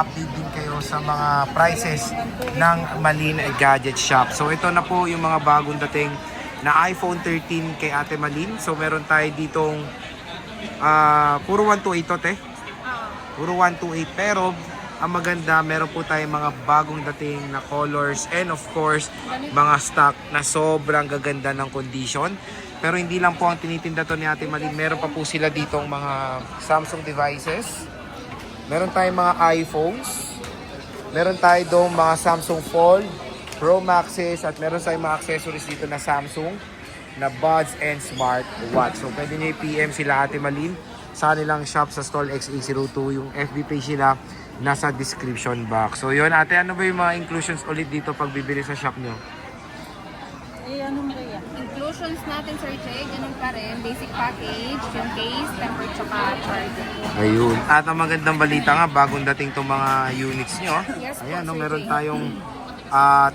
update din kayo sa mga prices ng Malin Gadget Shop. So ito na po yung mga bagong dating na iPhone 13 kay Ate Malin. So meron tayo ditong puro 128 to, te. Puro 128, pero ang maganda, meron po tayong mga bagong dating na colors and of course mga stock na sobrang gaganda ng condition. Pero hindi lang po ang tinitinda to ni Ate Malin, meron pa po sila ditong mga Samsung devices. Meron tayong mga iPhones. Meron tayo doon mga Samsung Fold, Pro Maxes, at meron tayong mga accessories dito na Samsung na buds and smartwatch. So pwede nyo i-PM sila Ate Malin sa kanilang shop sa Stall XA02. Yung FB page nila nasa description box. So yun ate, ano ba yung mga inclusions ulit dito pag bibili sa shop nyo? Ano mo kaya? Inclusions natin, Sir Jay, ganun pa rin. Basic package, yung case, tempered, tsaka charger. Ayun. At ang magandang balita nga, bagong dating itong mga units nyo. Yes, Ayan, po, no, Sir meron Jay. tayong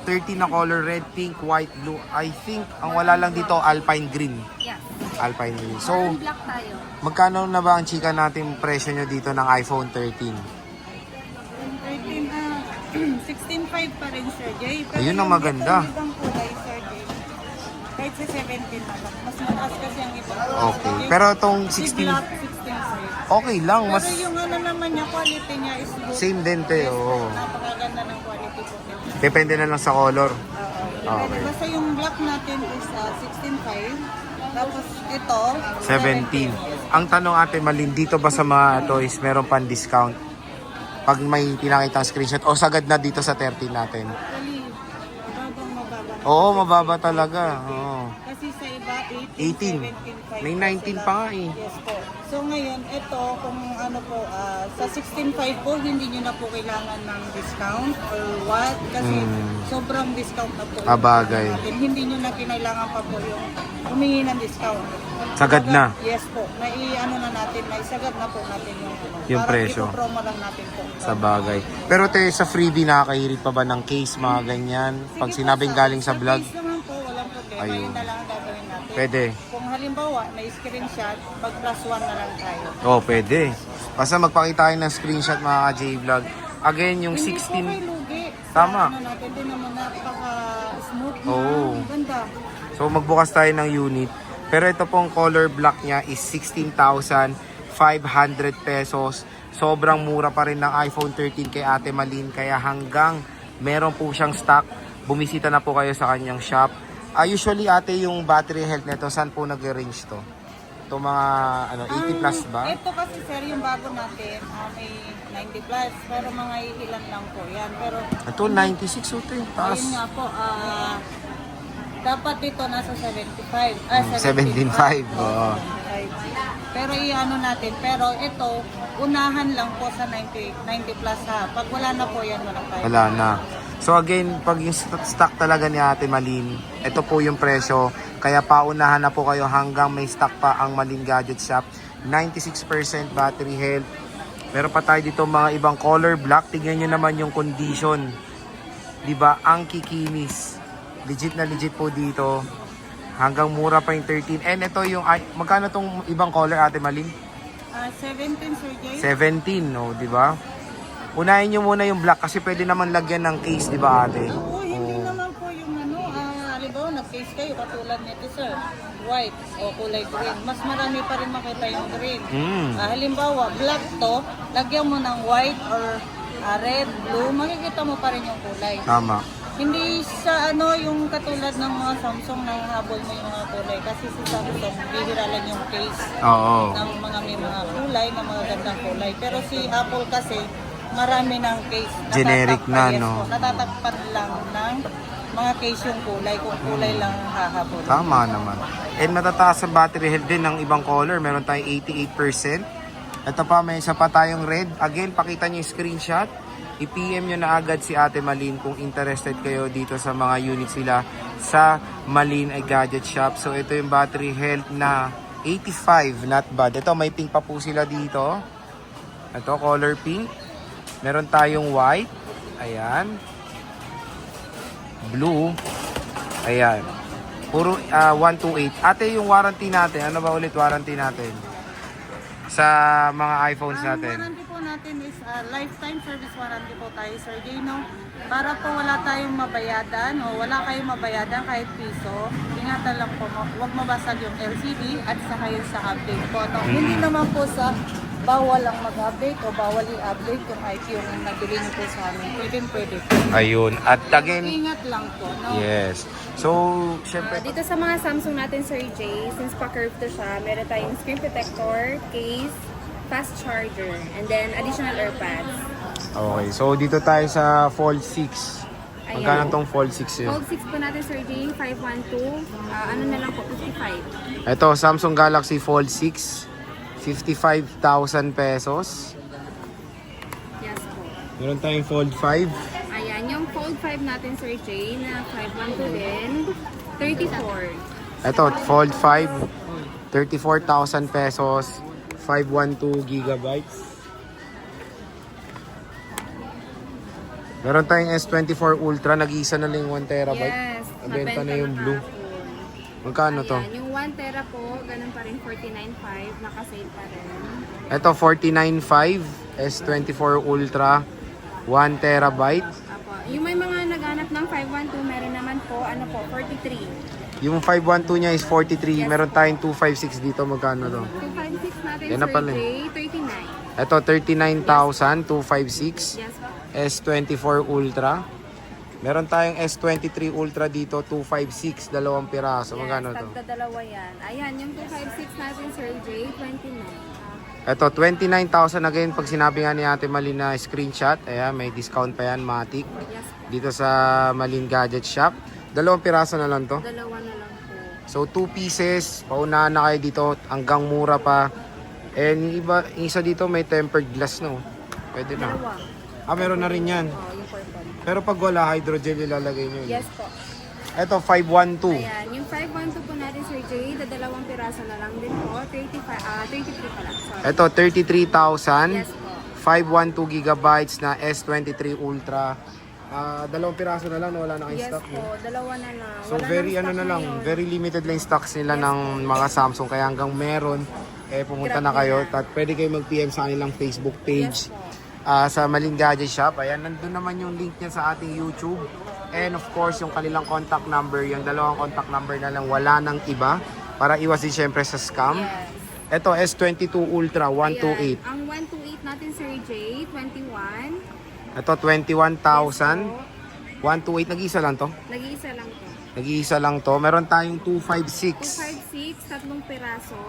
13 na color, red, pink, white, blue. I think, ang wala lang dito, alpine green. Yes. Alpine green. So, Parang black tayo. magkano na ba ang chika natin presyo nyo dito ng iPhone 13? 16.5 pa rin, Sir Jay. Pero Ayun ang maganda. Yung ibang kulay, Sir Jay, kahit sa 17 na lang. Mas mataas kasi ang ibang kulay. Okay. Pero itong Si 16, Black, 16.5. okay lang. Mas Pero yung ano naman niya, quality niya is good. same din tayo. Oo. Napakaganda ng quality po. Depende na lang sa color. Okay. Basta yung black natin is 16.5. Tapos ito, 17. Ang tanong ate Malin, dito ba sa mga toys meron pang discount? Pag may pinakita screenshot o sagad na dito sa 13 natin? Actually, mababa. Oo, mababa talaga. Oo. Kasi sa iba, 18. 18, 17.5. May 19 pa nga eh. Yes po. So ngayon, ito, kung ano po, sa 16.5 po, hindi nyo na po kailangan ng discount or what. Kasi sobrang discount na po. Bagay. Natin. Hindi nyo na kinailangan pa po yung humingi ng discount. Sagad na. Yes po. Ano na natin, naisagad na po natin Yung parang presyo. ipopromo lang natin po. Sa bagay. Pero te, sa freebie nakakahirit pa ba ng case, mga ganyan? Pag Sige po, sinabing galing sa vlog? case naman po, walang problema. Ayun. Yun na lang ang gagawin natin. Pwede. Kung halimbawa, may screenshot, pag +1 na lang tayo. Oo, pwede. Basta magpakita kayo ng screenshot mga ka-J-Vlog. Again, yung Hindi 16... po kayo lugi. Tama. Sa ano natin din naman napaka-smooth na. Oo. Ganda. So magbukas tayo ng unit. Pero ito pong color black niya is 16,500 pesos. Sobrang mura pa rin ng iPhone 13 kay Ate Malin. Kaya hanggang meron po siyang stock, bumisita na po kayo sa kanyang shop. Usually ate, yung battery health nito, saan po nag-range to? Ito mga 80 plus ba? Ito kasi sir, yung bago natin, may 90 plus. Pero mga ilan lang po yan. Pero Ito 96 ito eh. Taas. ayun nga po, dapat dito nasa 75. 17.5. Oo. Pero i-ano natin, pero ito, unahan lang po sa 90 plus ha. Pag wala na po yan, walang tayo. Wala na. So again, pag yung stock talaga ni Ate Malin, ito po yung presyo. Kaya paunahan na po kayo hanggang may stock pa ang Malin Gadget Shop. 96% battery health. Meron pa tayo dito mga ibang color black. Tingnan nyo naman yung condition. Diba? Ang kikinis. Legit na legit po dito. Hanggang mura pa yung 13. And ito yung, magkano tong ibang color Ate Malin? 17, Sir Jay. 17, no? Diba? Unahin nyo muna yung black kasi pwede naman lagyan ng case, di ba ate? Oo, hindi naman po yung halimbawa, nag-face kayo, katulad nito, sir. White o kulay green. Mas marami pa rin makita yung green. Halimbawa, black to, lagyan mo ng white or red, blue, makikita mo pa rin yung kulay. Tama. Hindi sa yung katulad ng mga Samsung na habol mo yung mga kulay. Kasi sa Samsung, bihira lang yung case Oo. ng may mga kulay, na mga gandang kulay. Pero si Apple kasi, marami ng case. Generic na, Yes no? po, natatakpan lang ng mga case yung kulay, kung kulay lang ang hahabol. Tama naman. And matataas sa battery health din ng ibang color. Meron tayong 88%. Ito pa, may isa pa tayong red. Again, pakita nyo yung screenshot. I-PM nyo na agad si Ate Malin kung interested kayo dito sa mga units sila sa Malin Gadget Shop. So ito yung battery health na 85, not bad. Ito, may pink pa po sila dito. Ito, color pink. Meron tayong white. Ayan. Blue. Ayan. Puro 128. Ate, yung warranty natin. Ano ba ulit warranty natin? Sa mga iPhones natin. Ang warranty po natin natin is lifetime service warranty po tayo, Sir Gino. Para po wala tayong mabayadan o wala kayong mabayadan kahit piso, ingatan lang po, huwag mabasag yung LCD at saka yung sa update po. No? Hindi naman po sa bawal lang mag-update o bawal i-update kung kahit yung nabili niyo po sa amin. Pwede po. Ayun. At again, Ingat lang po. No? yes. So, syempre, Dito sa mga Samsung natin, Sir Jay, since pa-curve to siya, meron tayong screen protector, case, fast charger, and then additional AirPods. okay. So, dito tayo sa Fold 6. Magkano tong Fold 6 yun? Fold 6 po natin, Sir Jay, 512. Ano na lang po, 55. Ito, Samsung Galaxy Fold 6. 55,000 pesos. Yes po. Meron tayong Fold 5. Ayan, yung Fold 5 natin, Sir Jay, na 512 din, 34. Ito, Fold 5. 34,000 pesos. 512 gigabytes. Meron tayong S24 Ultra. Nag-iisa na lang yung 1 terabyte. Yes, Nabenta na yung na blue. kahapon. Magkano to? Ayan, yung 1 tera po, ganun pa rin, 49.5, nakasale pa rin. Ito, 49.5. S24 Ultra. 1 terabyte. Apo. Yung may mga naghanap ng 512, meron naman po, ano po, 43. Yung 512 niya is 43. Meron tayong 256 dito. Magkano to? 256 natin, Yan na Sir pala eh. Jay, 39. Ito, 39,256. Yes po. S24 Ultra. Meron tayong S23 Ultra dito, 256, dalawang piraso. Magkano to? Tagda dalawa yan. Ayan, yung 256 natin, Sir Jay, 29. Ito, 29,000 again. Pag sinabi nga ni Ate Malin na screenshot, ayan, may discount pa yan, Matic. Yes po. Dito sa Malin Gadget Shop. Dalawang piraso na lang to. Dalawa na lang po. So, 2 pieces. Paunahan na kayo dito. Hanggang mura pa. And yung isa dito may tempered glass, no? Pwede na. Dalawa. Meron na rin yan. Oh, yung purple. Pero pag wala, hydrogel ilalagay nyo. Yes po. Ito, 512. Ayan, yung 512 po natin, Sir Jay, dalawang piraso na lang din po. 33 pala. Sorry. Ito, 33,000. Yes po. 512 gigabytes na S23 Ultra. Dalawang piraso na lang, no? Wala na kayong Yes stock. po, dalawa na lang. So Wala very nang ano stock na lang, ngayon. very limited lang yung stocks nila ng mga Samsung. Kaya hanggang meron, pumunta Grab na kayo. na. At pwede kayo mag-PM sa kanilang Facebook page. Yes po. Sa Malin Gadget Shop. Ayan, nandun naman yung link niya sa ating YouTube. And of course, yung kanilang contact number, yung dalawang contact number na lang, wala nang iba. Para iwas din syempre sa scam. Yes. Ito, S22 Ultra, 128. Ayan, ang 128 natin, Sir Jay, 21. Ito, 21,000. 128, nag-iisa lang to? Nag-iisa lang to. Nag-iisa lang to. Meron tayong 256. 256, tatlong piraso.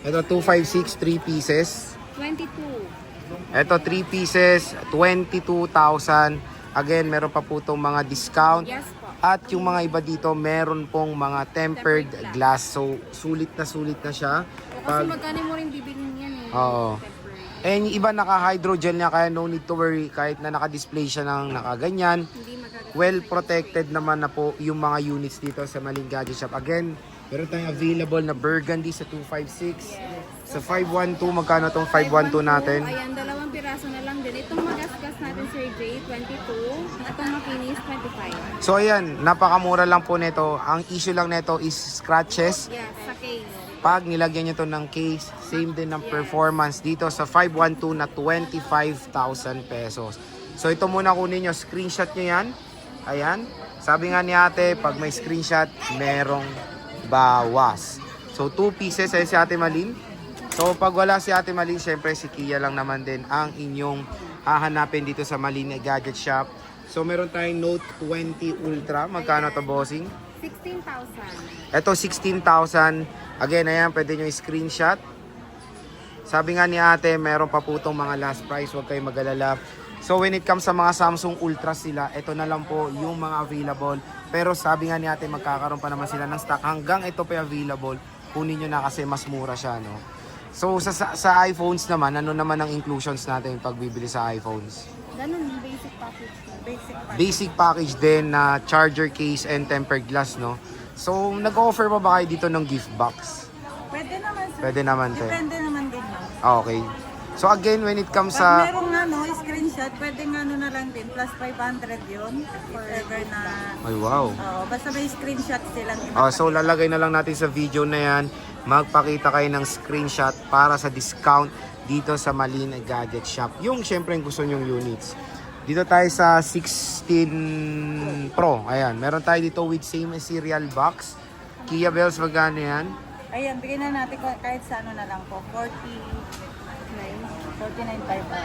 Ito, 256, 3 pieces. 22. Ito, 3 pieces, 22,000. Again, meron pa po itong mga discount. Yes po. At yung mga iba dito, meron pong mga tempered glass. So, sulit na siya. Kasi magkano mo rin bibilin yan eh. Oo. Tempered. And yung iba naka-hydrogel niya, kaya no need to worry. Kahit na naka-display siya ng nakaganyan. Hindi magagawa. Well protected naman na po yung mga units dito sa Malin Gadget Shop. Again, meron tayong available na burgundy sa 256. Sa 512, magkano tong 512 natin? Ayan, dalawang piraso na lang din. Itong magasgas natin, Sir Jay, 22. Itong makinis, 25. So ayan, napakamura lang po nito. Ang issue lang nito is scratches. Yes, sa case. Pag nilagyan nyo to ng case, same din ng performance dito sa 512 na 25,000 pesos. So ito muna kunin nyo, screenshot nyo yan. Ayan. Sabi nga ni ate, pag may screenshot, merong bawas. So 2 pieces ay si Ate Malin. So pag wala si Ate Malin, syempre si Kia lang naman din ang inyong hahanapin dito sa Malin Gadget Shop. So meron tayong Note 20 Ultra. Magkano to, bossing? 16,000. Ito 16,000. Again, ayan, pwede nyo i-screenshot. Sabi nga ni ate, meron pa po itong mga last price. Huwag kayong mag-alala. So when it comes sa mga Samsung Ultra sila, ito na lang po yung mga available. Pero sabi nga ni ate, magkakaroon pa naman sila ng stock. Hanggang ito pa available, kunin nyo na kasi mas mura siya, no? So sa iPhones naman, ano naman ang inclusions natin pag bibili sa iPhones? Ganun, basic package. Basic package din na charger case and tempered glass, no? So nag-offer pa ba kayo dito ng gift box? Pwede naman, sir. Pwede naman, te. Depende naman din, no? Okay. So again, when it comes Pag sa... merong screenshot, pwede na lang din. Plus 500 yun. If ever na... Ay, wow. basta may screenshot silang So lalagay na lang natin sa video na yan. Magpakita kayo ng screenshot para sa discount dito sa Malin Gadget Shop. Yung syempre gusto nyong units. Dito tayo sa 16 Pro. Ayan, meron tayo dito with same serial box. Kia Bells, magkano yan? Ayan, bigyan na natin kahit sa ano na lang po. 49.5 ba?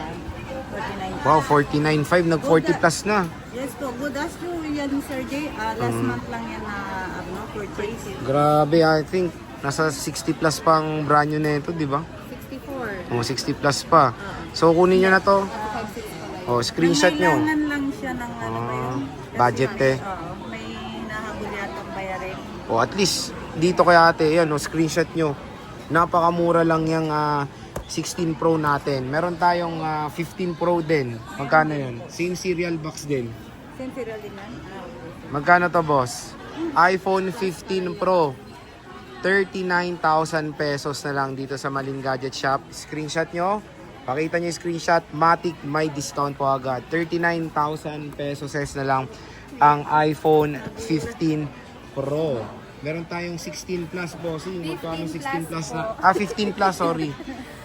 49. Wow, 49.5. Nag-40 plus na. Yes po, good as to yan Sir Jay. Last month lang yan na purchase. Grabe, I think nasa 60 plus pang brand new na ito, di ba? 64. Oh, 60 plus pa. So, kunin nyo na to. 56 pala. Oh, screenshot nyo. Kailangan lang siya ng ano ba yun? Budget eh. Oo, may nahabol yatang bayarin. O at least dito kay ate, yan o, screenshot nyo. Napakamura lang yung 16 Pro natin. Meron tayong 15 Pro din. Magkano yun? Same serial box din. Same serial din yan? Magkano to, boss? iPhone 15 Pro. 39,000 pesos na lang dito sa Malin Gadget Shop. Screenshot nyo. Pakita nyo yung screenshot. Matic may discount po agad. 39,000 pesos na lang ang iPhone 15 Pro. Meron tayong 16 plus, bossing. Magkano 16 plus na? 15 plus, sorry.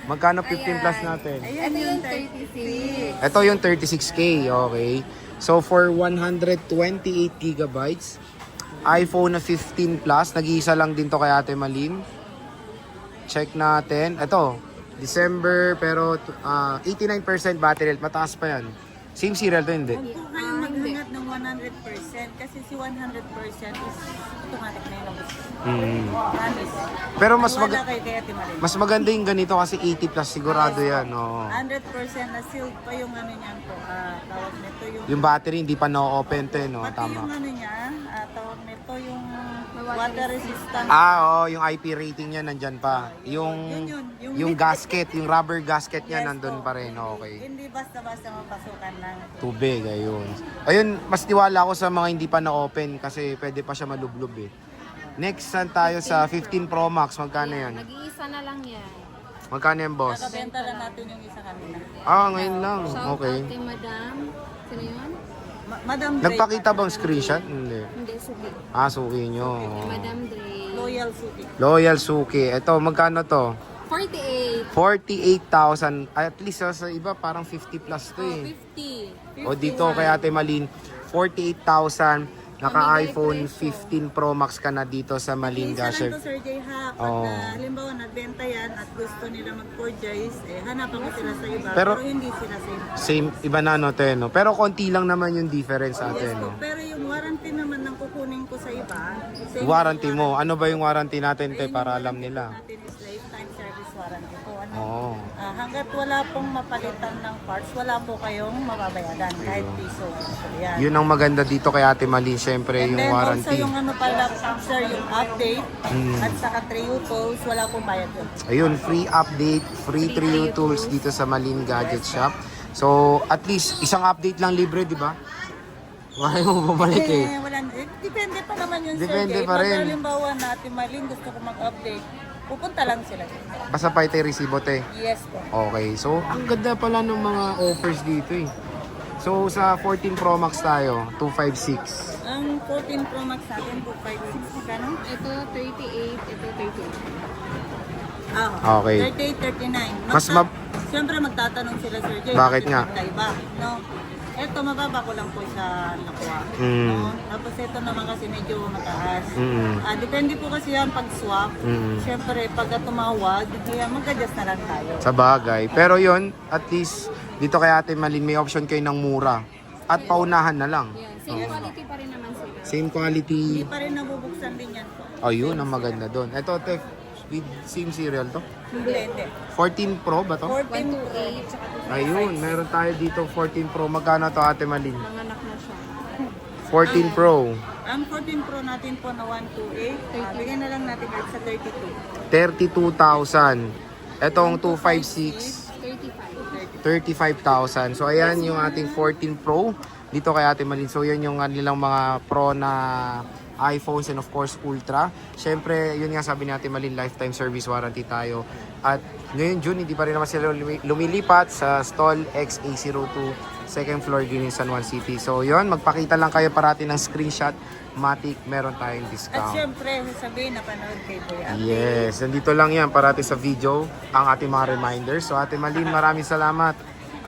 Magkano 15 plus natin? Ayan Ito yung 36. 36. Ito yung 36K, okay. So for 128 gigabytes, iPhone 15 Plus, nag-iisa lang din to kay Ate Malin. Check natin. Ito, December, pero 89% battery health. Mataas pa yan. Same serial to, hindi? Huwag po kayong maghangat ng 100% kasi si 100% is automatic na yun. Promise. Pero mas, Wala kay Ate Marin. mas maganda yung ganito kasi 80 plus sigurado yan. Oo. 100% na sealed pa yung ano niyan po. Tawag nito Yung battery hindi pa na-open to, no? pati Tama. yung ano niya, tawag nito yung water water resistant. Oo, yung IP rating niya nandyan pa. Yung Yun. yung gasket, yung rubber gasket niya Yes nandun po. pa rin. Okay. Hindi basta-basta mapasukan lang. Tubig, ayun. Ayun, mas tiwala ako sa mga hindi pa na-open kasi pwede pa siya malublob eh. Next, saan tayo sa 15 Pro Max? Magkano yan? Nag-iisa na lang yan. Magkano yan, boss? Nakabenta lang natin yung isa kanina. Ngayon lang. Shout Okay. out kay Madam. Sino yun? Madam Dre. Nagpakita bang screenshot? Hindi. Hindi, Suki. Suki nyo. Kay Madam Dre. Loyal Suki. Loyal Suki. Ito, magkano to? 48. 48,000. At least sa iba, parang 50 plus to eh. 50. O dito kay Ate Malin, 48,000. Naka-iPhone 15 Pro Max ka na dito sa Malin Isa lang Gadget. to Sir Jay ha. Pag Oo. halimbawa nagbenta yan at gusto nila mag-purchase, hanapan ko sila sa iba. Pero- Pero hindi sila same. Same, iba na no, te, no? Pero konti lang naman yung difference sa atin, Yes no? po. Pero yung warranty naman ng kukunin ko sa iba, same Warranty yung mo. Ano ba yung warranty natin, te, Ayun, para yung alam warranty nila? natin is lifetime service warranty po. Ano? Oo. Hanggat wala pong mapalitan ng parts, wala po kayong mababayaran kahit piso. So, yan. Yun ang maganda dito kay Ate Malin, syempre, And yung then also warranty. yung ano pala, sir, yung update Mm. at saka 3U tools, wala pong bayad yun. Ayun, free update, free 3U tools dito sa Malin Gadget Shop. So, at least, isang update lang libre, di ba? Wala mo bumalik eh. Wala, depende pa naman yun, Depende sir. pa rin. Pag halimbawa natin Malin, gusto ko mag-update, pupunta lang sila. Basta pa ito resibo, te. Yes po. Okay, so ang ganda pala ng mga offers dito eh. So sa 14 Pro Max tayo, 256. Ang 14 Pro Max natin, 256, kano? Ito 38, ito 38. Okay. 38, 39. Mas Siyempre magtatanong sila, Sir Jay. Bakit nga? Magkaiba, no? Ito, mababa ko lang po sa nakuha. Mm. No? Tapos ito naman kasi medyo mataas. Mm. Depende po kasi yan pag swap. Mm. Siyempre, pag tumawag, kaya mag-adjust na lang tayo. Sa bagay. Pero yon at least dito kay Ate Malin may option kayo ng mura. At paunahan na lang. Yan. Same quality pa rin naman sila. Same quality. Hindi pa rin nabubuksan din yan po. Oh, yun ang maganda doon. Ito, te, with same serial to. Hindi. 14 Pro ba to? 14 Pro. 128, tsaka 256. Ayun, meron tayo dito 14 Pro. Magkano to, Ate Malin? Nanganak na siya. 14 Pro. Ang 14 Pro natin po na 128, bigyan na lang natin kahit sa 32. 32,000. Etong 256. 35. 35,000. So ayan yung ating 14 Pro dito kay Ate Malin. So yan yung nilang mga Pro na iPhones and of course Ultra. Syempre, yun nga sabi ni Ate Malin, lifetime service warranty tayo. At ngayon June, hindi pa rin naman sila lumilipat sa stall XA02 second floor din in San Juan City. So yon, magpakita lang kayo parati ng screenshot. Matic, meron tayong At discount. syempre, sasabihin na panood kay Kuya Abby. Yes, nandito lang yan parati sa video ang ating mga reminders. So Ate Malin, maraming salamat.